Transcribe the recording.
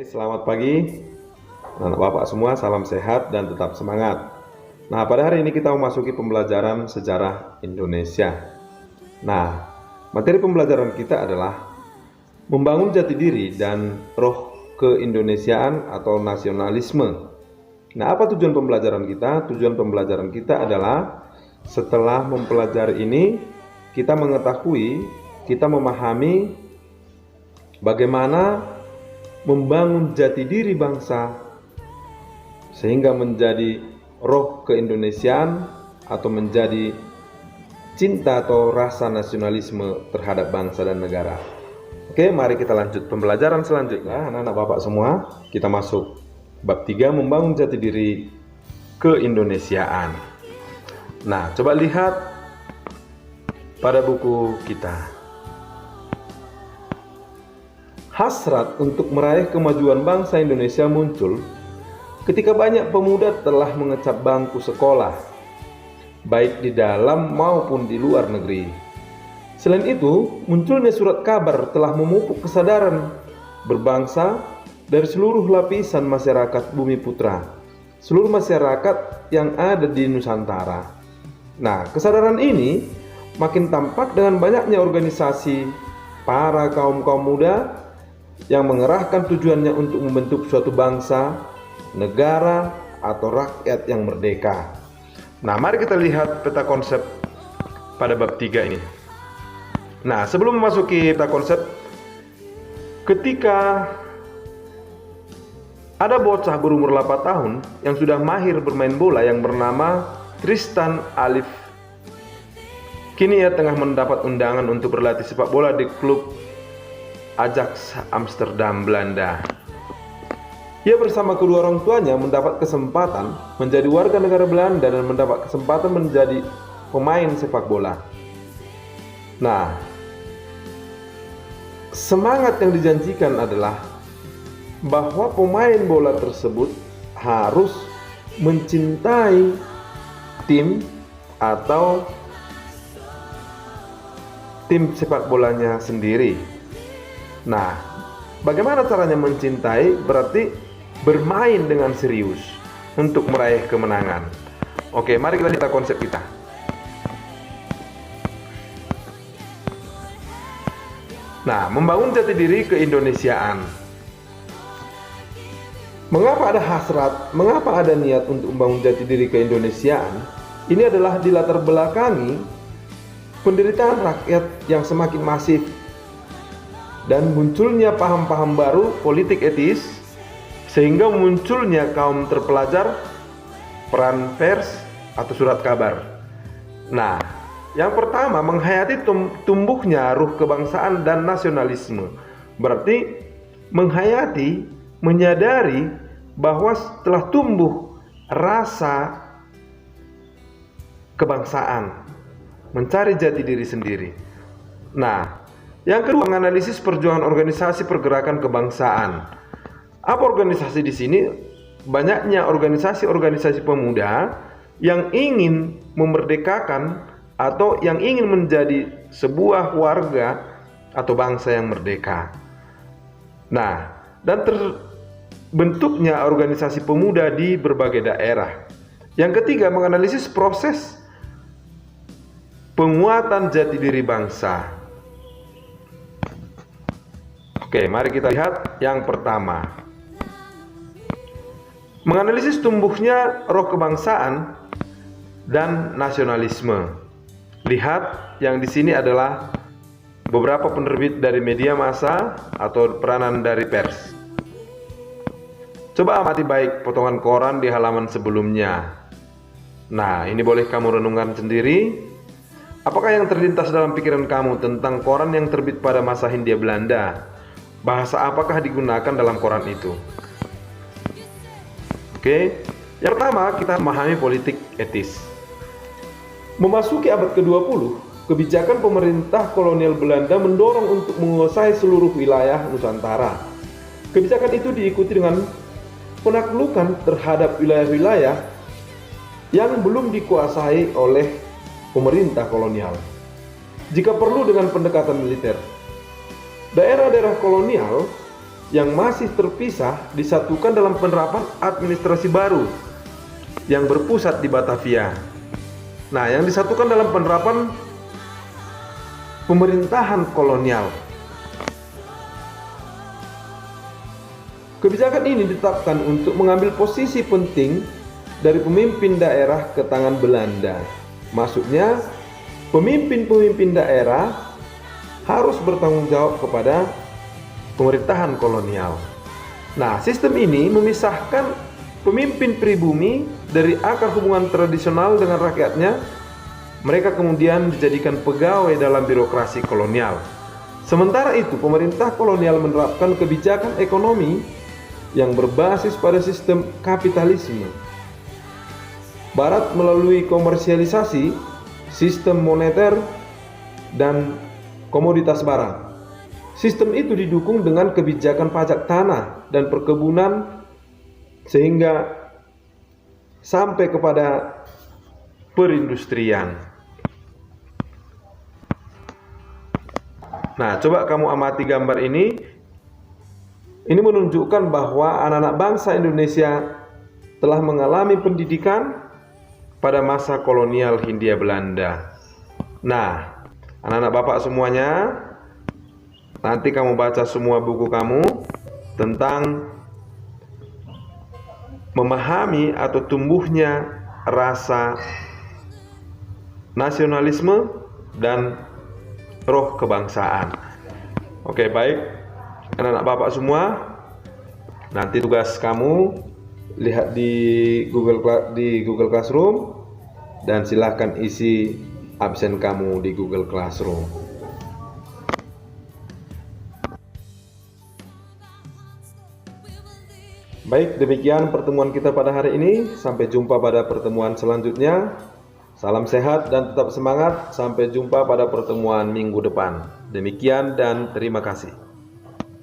Selamat pagi, anak bapak semua, salam sehat dan tetap semangat. Nah, pada hari ini kita memasuki pembelajaran sejarah Indonesia. Nah, materi pembelajaran kita adalah membangun jati diri dan roh keindonesiaan atau nasionalisme. Nah, apa tujuan pembelajaran kita? Tujuan pembelajaran kita adalah setelah mempelajari ini, kita mengetahui, kita memahami bagaimana membangun jati diri bangsa sehingga menjadi roh keindonesiaan atau menjadi cinta atau rasa nasionalisme terhadap bangsa dan negara. Oke, mari kita lanjut pembelajaran selanjutnya. Anak-anak bapak semua, kita masuk bab 3, membangun jati diri keindonesiaan. Nah, coba lihat pada buku kita. Hasrat untuk meraih kemajuan bangsa Indonesia muncul ketika banyak pemuda telah mengecap bangku sekolah, baik di dalam maupun di luar negeri. Selain itu, munculnya surat kabar telah memupuk kesadaran berbangsa dari seluruh lapisan masyarakat Bumi Putra, seluruh masyarakat yang ada di Nusantara. Nah, kesadaran ini makin tampak dengan banyaknya organisasi para kaum-kaum muda yang mengerahkan tujuannya untuk membentuk suatu bangsa, negara, atau rakyat yang merdeka. Nah, mari kita lihat peta konsep pada bab 3 ini. Nah, sebelum memasuki peta konsep, ketika ada bocah berumur 8 tahun yang sudah mahir bermain bola yang bernama Tristan Alif. Kini ia tengah mendapat undangan untuk berlatih sepak bola di klub Ajax Amsterdam, Belanda. Ia bersama kedua orang tuanya mendapat kesempatan menjadi warga negara Belanda dan mendapat kesempatan menjadi pemain sepak bola. Nah, semangat yang dijanjikan adalah bahwa pemain bola tersebut harus mencintai tim atau tim sepak bolanya sendiri. Nah, bagaimana caranya mencintai? Berarti bermain dengan serius untuk meraih kemenangan. Oke, mari kita lihat konsep kita. Nah, membangun jati diri keindonesiaan. Mengapa ada hasrat? Mengapa ada niat untuk membangun jati diri keindonesiaan? Ini adalah dilatar belakangi penderitaan rakyat yang semakin masif dan munculnya paham-paham baru politik etis, sehingga munculnya kaum terpelajar, peran pers atau surat kabar. Nah, yang pertama menghayati tumbuhnya ruh kebangsaan dan nasionalisme. Berarti menghayati, menyadari bahwa setelah tumbuh rasa kebangsaan, mencari jati diri sendiri. Nah, yang kedua, menganalisis perjuangan organisasi pergerakan kebangsaan. Apa organisasi di sini? Banyaknya organisasi-organisasi pemuda yang ingin memerdekakan atau yang ingin menjadi sebuah warga atau bangsa yang merdeka. Nah, dan terbentuknya organisasi pemuda di berbagai daerah. Yang ketiga, menganalisis proses penguatan jati diri bangsa. Oke, mari kita lihat yang pertama. Menganalisis tumbuhnya roh kebangsaan dan nasionalisme. Lihat, yang di sini adalah beberapa penerbit dari media massa atau peranan dari pers. Coba amati baik potongan koran di halaman sebelumnya. Nah, ini boleh kamu renungkan sendiri. Apakah yang terlintas dalam pikiran kamu tentang koran yang terbit pada masa Hindia Belanda? Bahasa apakah digunakan dalam koran itu? Oke, yang pertama kita memahami politik etis. Memasuki abad ke-20, kebijakan pemerintah kolonial Belanda mendorong untuk menguasai seluruh wilayah Nusantara. Kebijakan itu diikuti dengan penaklukan terhadap wilayah-wilayah yang belum dikuasai oleh pemerintah kolonial. Jika perlu dengan pendekatan militer. Daerah-daerah kolonial yang masih terpisah disatukan dalam penerapan administrasi baru yang berpusat di Batavia. Nah, yang disatukan dalam penerapan pemerintahan kolonial. Kebijakan ini ditetapkan untuk mengambil posisi penting dari pemimpin daerah ke tangan Belanda. Maksudnya, pemimpin-pemimpin daerah harus bertanggung jawab kepada pemerintahan kolonial. Nah, sistem ini memisahkan pemimpin pribumi dari akar hubungan tradisional dengan rakyatnya. Mereka kemudian dijadikan pegawai dalam birokrasi kolonial. Sementara itu, pemerintah kolonial menerapkan kebijakan ekonomi yang berbasis pada sistem kapitalisme. Barat melalui komersialisasi, sistem moneter, dan komoditas barang. Sistem itu didukung dengan kebijakan pajak tanah dan perkebunan sehingga sampai kepada perindustrian. Nah, coba kamu amati gambar ini. Ini menunjukkan bahwa anak-anak bangsa Indonesia telah mengalami pendidikan pada masa kolonial Hindia Belanda. Nah, anak-anak Bapak semuanya, nanti kamu baca semua buku kamu tentang memahami atau tumbuhnya rasa nasionalisme dan roh kebangsaan. Oke, baik. Anak-anak Bapak semua, nanti tugas kamu lihat di Google Classroom dan silahkan isi absen kamu di Google Classroom. Baik, demikian pertemuan kita pada hari ini. Sampai jumpa pada pertemuan selanjutnya. Salam sehat dan tetap semangat. Sampai jumpa pada pertemuan minggu depan. Demikian dan terima kasih.